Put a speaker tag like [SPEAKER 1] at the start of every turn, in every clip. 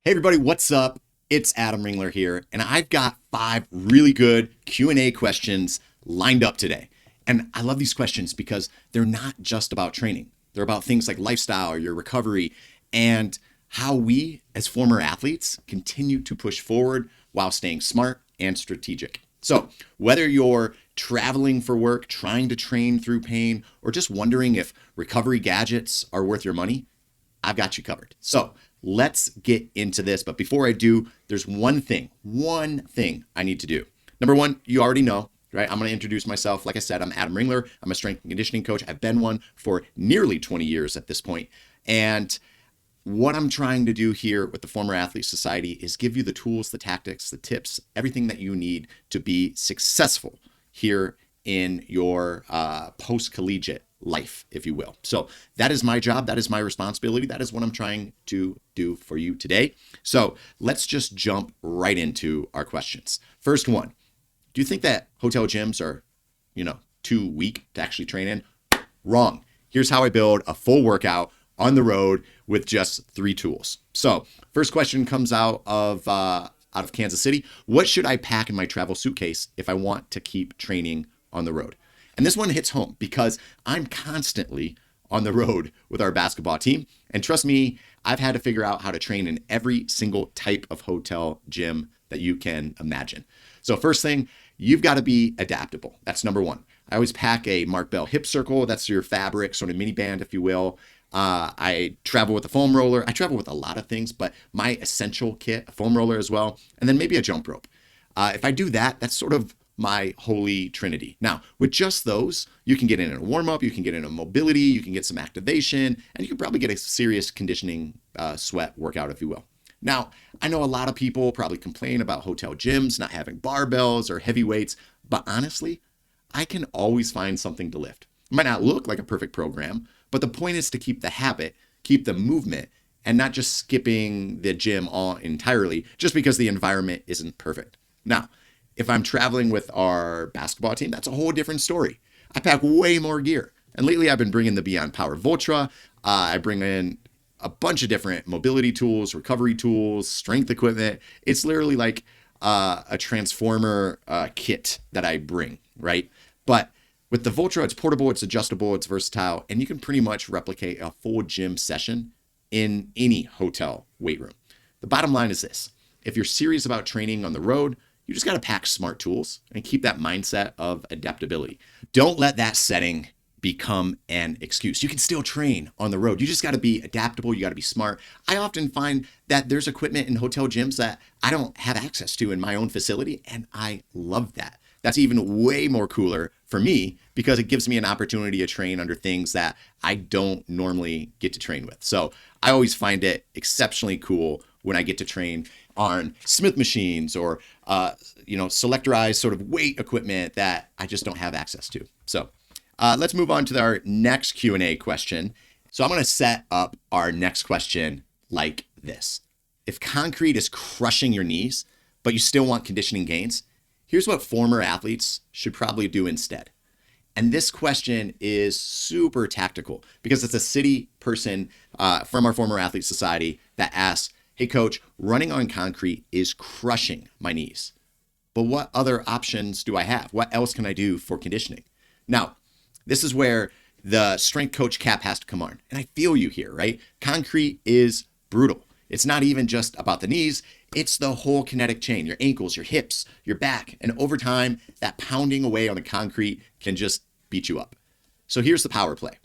[SPEAKER 1] Hey everybody, what's up? It's Adam Ringler here, and I've got 5 really good Q&A questions lined up today. And I love these questions because they're not just about training. They're about things like lifestyle, your recovery, and how we as former athletes continue to push forward while staying smart and strategic. So, whether you're traveling for work, trying to train through pain, or just wondering if recovery gadgets are worth your money, I've got you covered. So let's get into this. But before I do, there's one thing I need to do. Number one, you already know, right? I'm going to introduce myself. Like I said, I'm Adam Ringler. I'm a strength and conditioning coach. I've been one for nearly 20 years at this point. And what I'm trying to do here with the Former Athlete Society is give you the tools, the tactics, the tips, everything that you need to be successful here in your post-collegiate life, if you will. So that is my job. That is my responsibility. That is what I'm trying to do for you today. So let's just jump right into our questions. First one, do you think that hotel gyms are, too weak to actually train in? Wrong. Here's how I build a full workout on the road with just 3 tools. So first question comes out of Kansas City. What should I pack in my travel suitcase if I want to keep training on the road? And this one hits home because I'm constantly on the road with our basketball team. And trust me, I've had to figure out how to train in every single type of hotel gym that you can imagine. So first thing, you've got to be adaptable. That's number one. I always pack a Mark Bell hip circle. That's your fabric, sort of mini band, if you will. I travel with a foam roller. I travel with a lot of things, but my essential kit, a foam roller as well, and then maybe a jump rope. If I do that, that's sort of my holy trinity. Now, with just those, you can get in a warm-up, you can get in a mobility, you can get some activation, and you can probably get a serious conditioning sweat workout, if you will. Now, I know a lot of people probably complain about hotel gyms not having barbells or heavy weights, but honestly, I can always find something to lift. It might not look like a perfect program, but the point is to keep the habit, keep the movement, and not just skipping the gym all entirely just because the environment isn't perfect. Now, if I'm traveling with our basketball team, that's a whole different story. I pack way more gear. And lately I've been bringing the Beyond Power Voltra. I bring in a bunch of different mobility tools, recovery tools, strength equipment. It's literally like a transformer kit that I bring, right? But with the Voltra, it's portable, it's adjustable, it's versatile, and you can pretty much replicate a full gym session in any hotel weight room. The bottom line is this. If you're serious about training on the road, you just got to pack smart tools and keep that mindset of adaptability. Don't let that setting become an excuse. You can still train on the road. You just got to be adaptable. You got to be smart. I often find that there's equipment in hotel gyms that I don't have access to in my own facility, and I love that. That's even way more cooler for me because it gives me an opportunity to train under things that I don't normally get to train with. So I always find it exceptionally cool when I get to train on Smith machines or selectorized sort of weight equipment that I just don't have access to. So let's move on to our next Q&A question. So I'm going to set up our next question like this. If concrete is crushing your knees, but you still want conditioning gains, here's what former athletes should probably do instead. And this question is super tactical because it's a city person from our Former Athlete Society that asks, hey coach, running on concrete is crushing my knees, but what other options do I have? What else can I do for conditioning? Now, this is where the strength coach cap has to come on. And I feel you here, right? Concrete is brutal. It's not even just about the knees. It's the whole kinetic chain, your ankles, your hips, your back. And over time, that pounding away on the concrete can just beat you up. So here's the power play.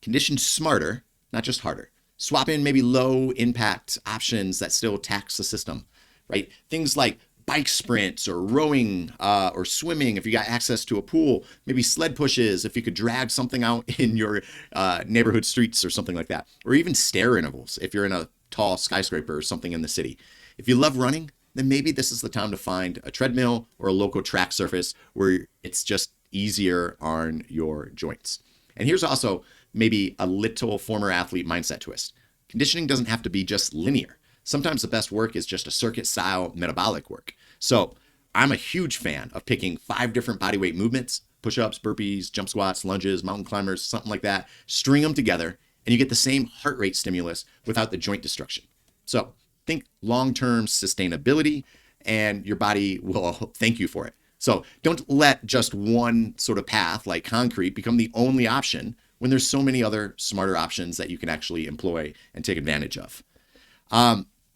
[SPEAKER 1] Condition smarter, not just harder. Swap in maybe low impact options that still tax the system, right? Things like bike sprints or rowing or swimming if you got access to a pool, maybe sled pushes if you could drag something out in your neighborhood streets or something like that, or even stair intervals if you're in a tall skyscraper or something in the city. If you love running, then maybe this is the time to find a treadmill or a local track surface where it's just easier on your joints. And here's also maybe a little former athlete mindset twist. Conditioning doesn't have to be just linear. Sometimes the best work is just a circuit style metabolic work. So I'm a huge fan of picking 5 different bodyweight movements, push-ups, burpees, jump squats, lunges, mountain climbers, something like that, string them together, and you get the same heart rate stimulus without the joint destruction. So think long-term sustainability, and your body will thank you for it. So don't let just one sort of path like concrete become the only option when there's so many other smarter options that you can actually employ and take advantage of.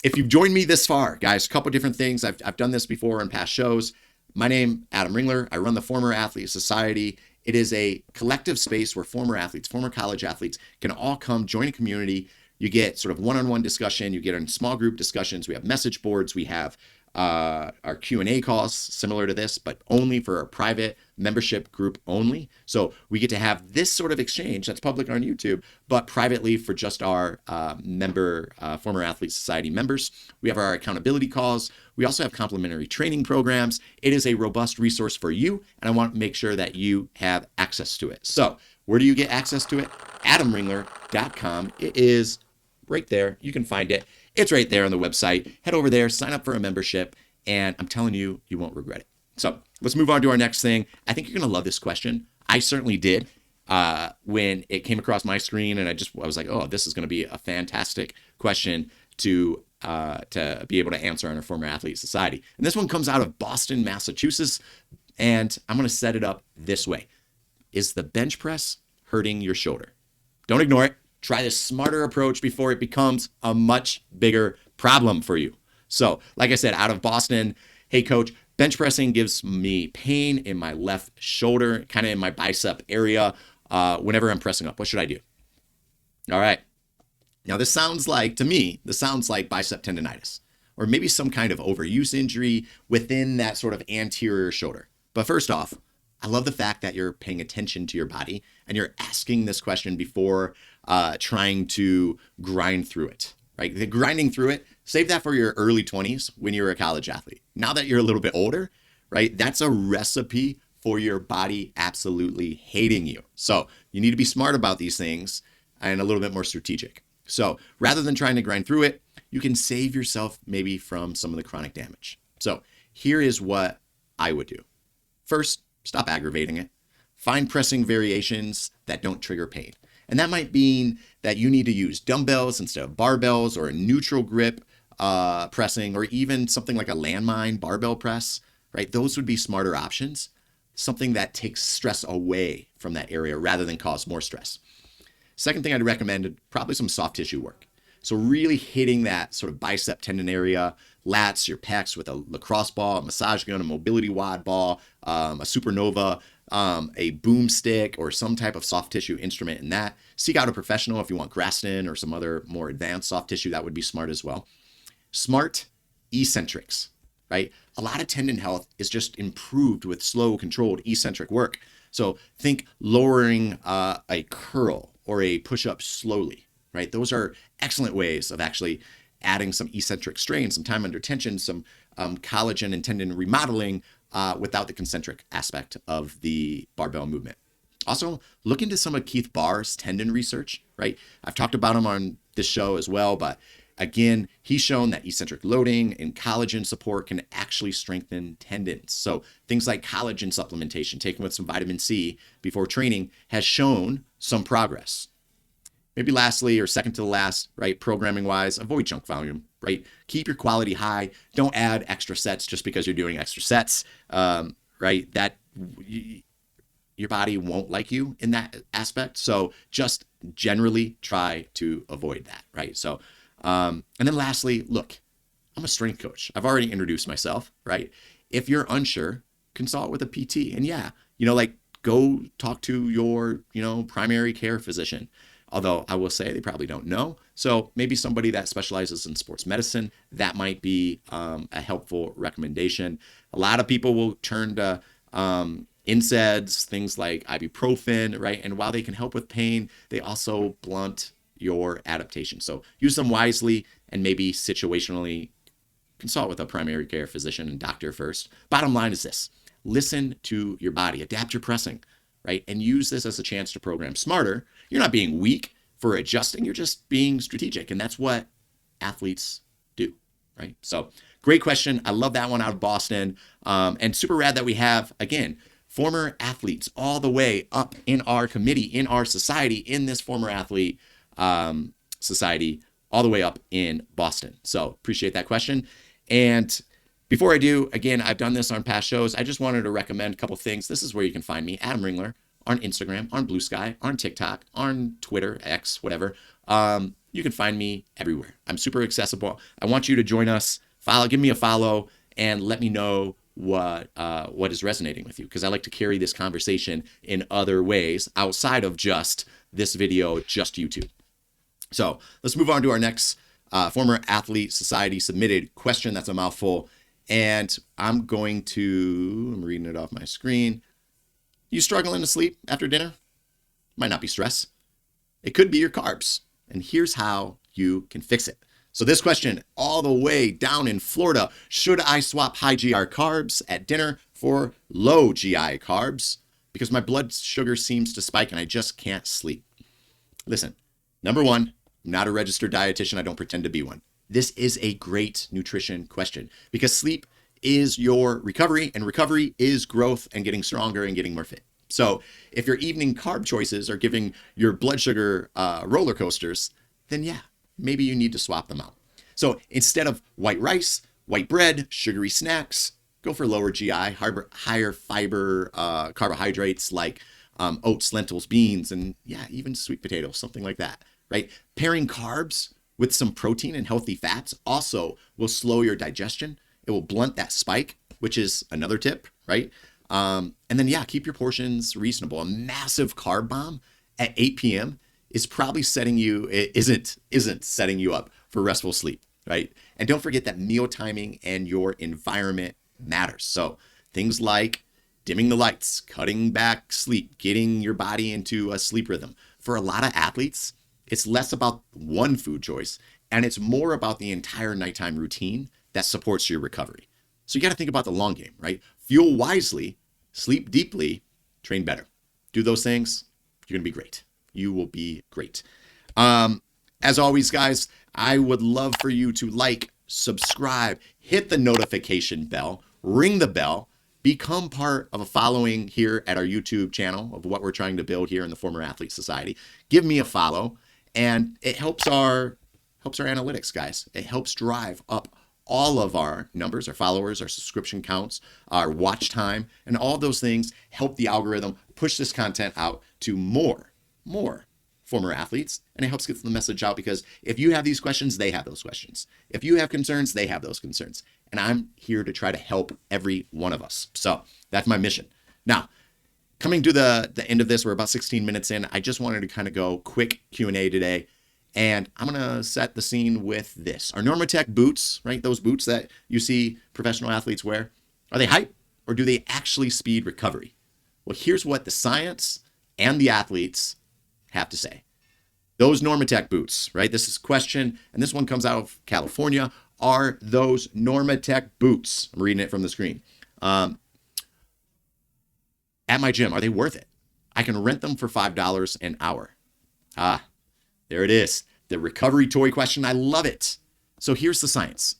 [SPEAKER 1] If you've joined me this far, guys, a couple different things. I've done this before in past shows. My name, Adam Ringler. I run the Former Athlete Society. It is a collective space where former athletes, former college athletes can all come join a community. You get sort of one-on-one discussion. You get in small group discussions. We have message boards. We have our Q&A calls similar to this, but only for a private membership group only. So we get to have this sort of exchange that's public on YouTube, but privately for just our Former Athlete Society members. We have our accountability calls. We also have complimentary training programs. It is a robust resource for you, and I want to make sure that you have access to it. So where do you get access to it? AdamRingler.com. It is right there. You can find it. It's right there on the website. Head over there, sign up for a membership, and I'm telling you, you won't regret it. So let's move on to our next thing. I think you're going to love this question. I certainly did when it came across my screen, and I was like, oh, this is going to be a fantastic question to be able to answer on our Former Athlete Society. And this one comes out of Boston, Massachusetts, and I'm going to set it up this way. Is the bench press hurting your shoulder? Don't ignore it. Try this smarter approach before it becomes a much bigger problem for you. So, like I said, out of Boston, hey coach, bench pressing gives me pain in my left shoulder, kind of in my bicep area whenever I'm pressing up. What should I do? All right. Now this sounds like bicep tendonitis, or maybe some kind of overuse injury within that sort of anterior shoulder. But first off, I love the fact that you're paying attention to your body and you're asking this question before trying to grind through it, right? The grinding through it, save that for your early 20s when you're a college athlete. Now that you're a little bit older, right? That's a recipe for your body absolutely hating you. So you need to be smart about these things and a little bit more strategic. So rather than trying to grind through it, you can save yourself maybe from some of the chronic damage. So here is what I would do. First, stop aggravating it. Find pressing variations that don't trigger pain. And that might mean that you need to use dumbbells instead of barbells, or a neutral grip pressing, or even something like a landmine barbell press, right? Those would be smarter options. Something that takes stress away from that area rather than cause more stress. Second thing I'd recommend is probably some soft tissue work. So really hitting that sort of bicep tendon area, lats, your pecs with a lacrosse ball, a massage gun, a mobility wad ball, a supernova, a boom stick, or some type of soft tissue instrument in that. Seek out a professional if you want Graston or some other more advanced soft tissue. That would be smart as well. Smart eccentrics, right? A lot of tendon health is just improved with slow, controlled eccentric work. So think lowering a curl or a push-up slowly, right? Those are excellent ways of actually adding some eccentric strain, some time under tension, some collagen and tendon remodeling without the concentric aspect of the barbell movement. Also, look into some of Keith Barr's tendon research, right? I've talked about him on this show as well, but again, he's shown that eccentric loading and collagen support can actually strengthen tendons. So things like collagen supplementation taken with some vitamin C before training has shown some progress. Maybe lastly, or second to the last, right, programming wise, avoid junk volume, right? Keep your quality high. Don't add extra sets just because you're doing extra sets, right? Your body won't like you in that aspect. So just generally try to avoid that, right? So, and then lastly, look, I'm a strength coach. I've already introduced myself, right? If you're unsure, consult with a PT. And yeah, go talk to your, primary care physician. Although I will say they probably don't know. So maybe somebody that specializes in sports medicine, that might be a helpful recommendation. A lot of people will turn to NSAIDs, things like ibuprofen, right? And while they can help with pain, they also blunt your adaptation. So use them wisely and maybe situationally consult with a primary care physician and doctor first. Bottom line is this: listen to your body, adapt your pressing, right? And use this as a chance to program smarter. You're not being weak for adjusting, you're just being strategic. And that's what athletes do, right? So great question. I love that one out of Boston. And super rad that we have, again, former athletes all the way up in our committee, in our society, in this former athlete society all the way up in Boston. So appreciate that question. And before I do, again, I've done this on past shows. I just wanted to recommend a couple things. This is where you can find me, Adam Ringler, on Instagram, on Blue Sky, on TikTok, on Twitter, X, whatever. You can find me everywhere. I'm super accessible. I want you to join us. Give me a follow, and let me know what is resonating with you, because I like to carry this conversation in other ways outside of just this video, just YouTube. So let's move on to our next former athlete society submitted question. That's a mouthful. And I'm reading it off my screen. You struggling to sleep after dinner? Might not be stress. It could be your carbs. And here's how you can fix it. So this question, all the way down in Florida, should I swap high GI carbs at dinner for low GI carbs? Because my blood sugar seems to spike and I just can't sleep. Listen, number one, I'm not a registered dietitian. I don't pretend to be one. This is a great nutrition question because sleep is your recovery, and recovery is growth and getting stronger and getting more fit. So if your evening carb choices are giving your blood sugar roller coasters, then yeah, maybe you need to swap them out. So instead of white rice, white bread, sugary snacks, go for lower GI, higher fiber carbohydrates like oats, lentils, beans, and yeah, even sweet potatoes, something like that, right? Pairing carbs with some protein and healthy fats also will slow your digestion. It will blunt that spike, which is another tip, right? And then yeah, keep your portions reasonable. A massive carb bomb at 8 p.m. is probably isn't setting you up for restful sleep, right? And don't forget that meal timing and your environment matters. So things like dimming the lights, cutting back sleep, getting your body into a sleep rhythm. For a lot of athletes, it's less about one food choice and it's more about the entire nighttime routine that supports your recovery. So you got to think about the long game, right? Fuel wisely, sleep deeply, train better. Do those things, you're going to be great. You will be great. As always, guys, I would love for you to like, subscribe, hit the notification bell, ring the bell, become part of a following here at our YouTube channel of what we're trying to build here in the Former Athlete Society. Give me a follow, and it helps our analytics, guys. It helps drive up all of our numbers, our followers, our subscription counts, our watch time, and all those things help the algorithm push this content out to more former athletes. And it helps get the message out because if you have these questions, they have those questions. If you have concerns, they have those concerns. And I'm here to try to help every one of us. So that's my mission. Now, coming to the end of this, we're about 16 minutes in. I just wanted to kind of go quick Q&A today. And I'm going to set the scene with this. Our Normatec boots, right? Those boots that you see professional athletes wear, are they hype or do they actually speed recovery? Well, here's what the science and the athletes have to say. Those Normatec boots, right? This is a question, and this one comes out of California. Are those Normatec boots, I'm reading it from the screen, at my gym, are they worth it? I can rent them for $5 an hour. There it is. The recovery toy question. I love it. So here's the science.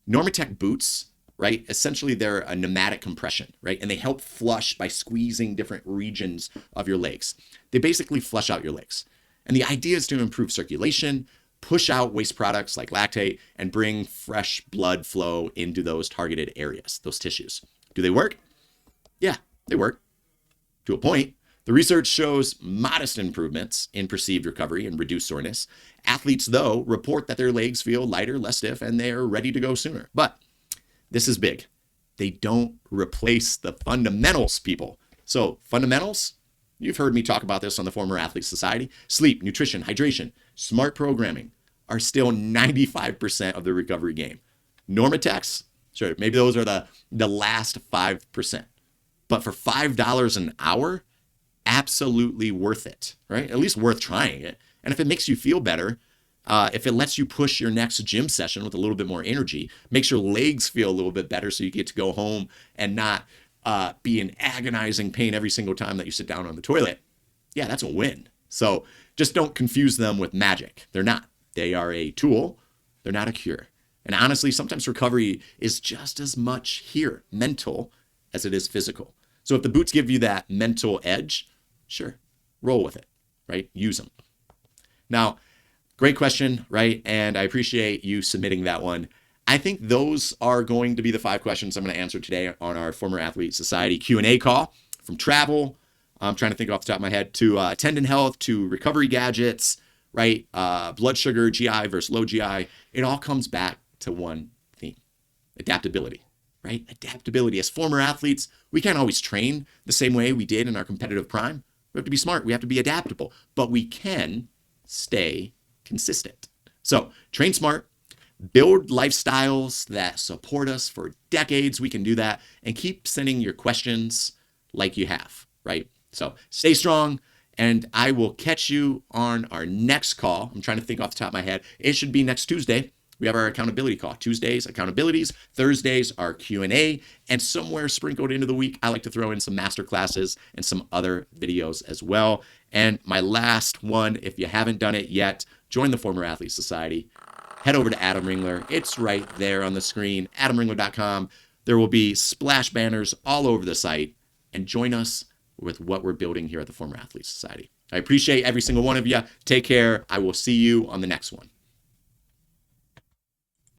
[SPEAKER 1] Normatec boots, right? Essentially, they're a pneumatic compression, right? And they help flush by squeezing different regions of your legs. They basically flush out your legs. And the idea is to improve circulation, push out waste products like lactate, and bring fresh blood flow into those targeted areas, those tissues. Do they work? Yeah, they work to a point. The research shows modest improvements in perceived recovery and reduced soreness. Athletes, though, report that their legs feel lighter, less stiff, and they are ready to go sooner. But this is big. They don't replace the fundamentals, people. So fundamentals, you've heard me talk about this on the Former Athlete Society. Sleep, nutrition, hydration, smart programming are still 95% of the recovery game. Normatecs, sure, maybe those are the last 5%. But for $5 an hour, absolutely worth it, right? At least worth trying it. And if it makes you feel better, if it lets you push your next gym session with a little bit more energy, makes your legs feel a little bit better so you get to go home and not be in agonizing pain every single time that you sit down on the toilet, yeah, that's a win. So just don't confuse them with magic. They're not. They are a tool. They're not a cure. And honestly, sometimes recovery is just as much here, mental, as it is physical. So if the boots give you that mental edge, sure, roll with it, right? Use them. Now, Great question, right? And I appreciate you submitting that one. I think those are going to be the 5 questions I'm going to answer today on our Former Athlete Society Q&A call. From travel, I'm trying to think off the top of my head, to tendon health, to recovery gadgets, right? Blood sugar, GI versus low GI. It all comes back to one theme: adaptability, right? Adaptability. As former athletes, we can't always train the same way we did in our competitive prime. We have to be smart. We have to be adaptable, but we can stay consistent. So train smart, build lifestyles that support us for decades. We can do that, and keep sending your questions like you have, right? So stay strong, and I will catch you on our next call. I'm trying to think off the top of my head. It should be next Tuesday. We have our accountability call. Tuesdays, accountabilities. Thursdays, our Q&A. And somewhere sprinkled into the week, I like to throw in some master classes and some other videos as well. And my last one, if you haven't done it yet, join the Former Athlete Society. Head over to Adam Ringler. It's right there on the screen, adamringler.com. There will be splash banners all over the site. And join us with what we're building here at the Former Athlete Society. I appreciate every single one of you. Take care. I will see you on the next one.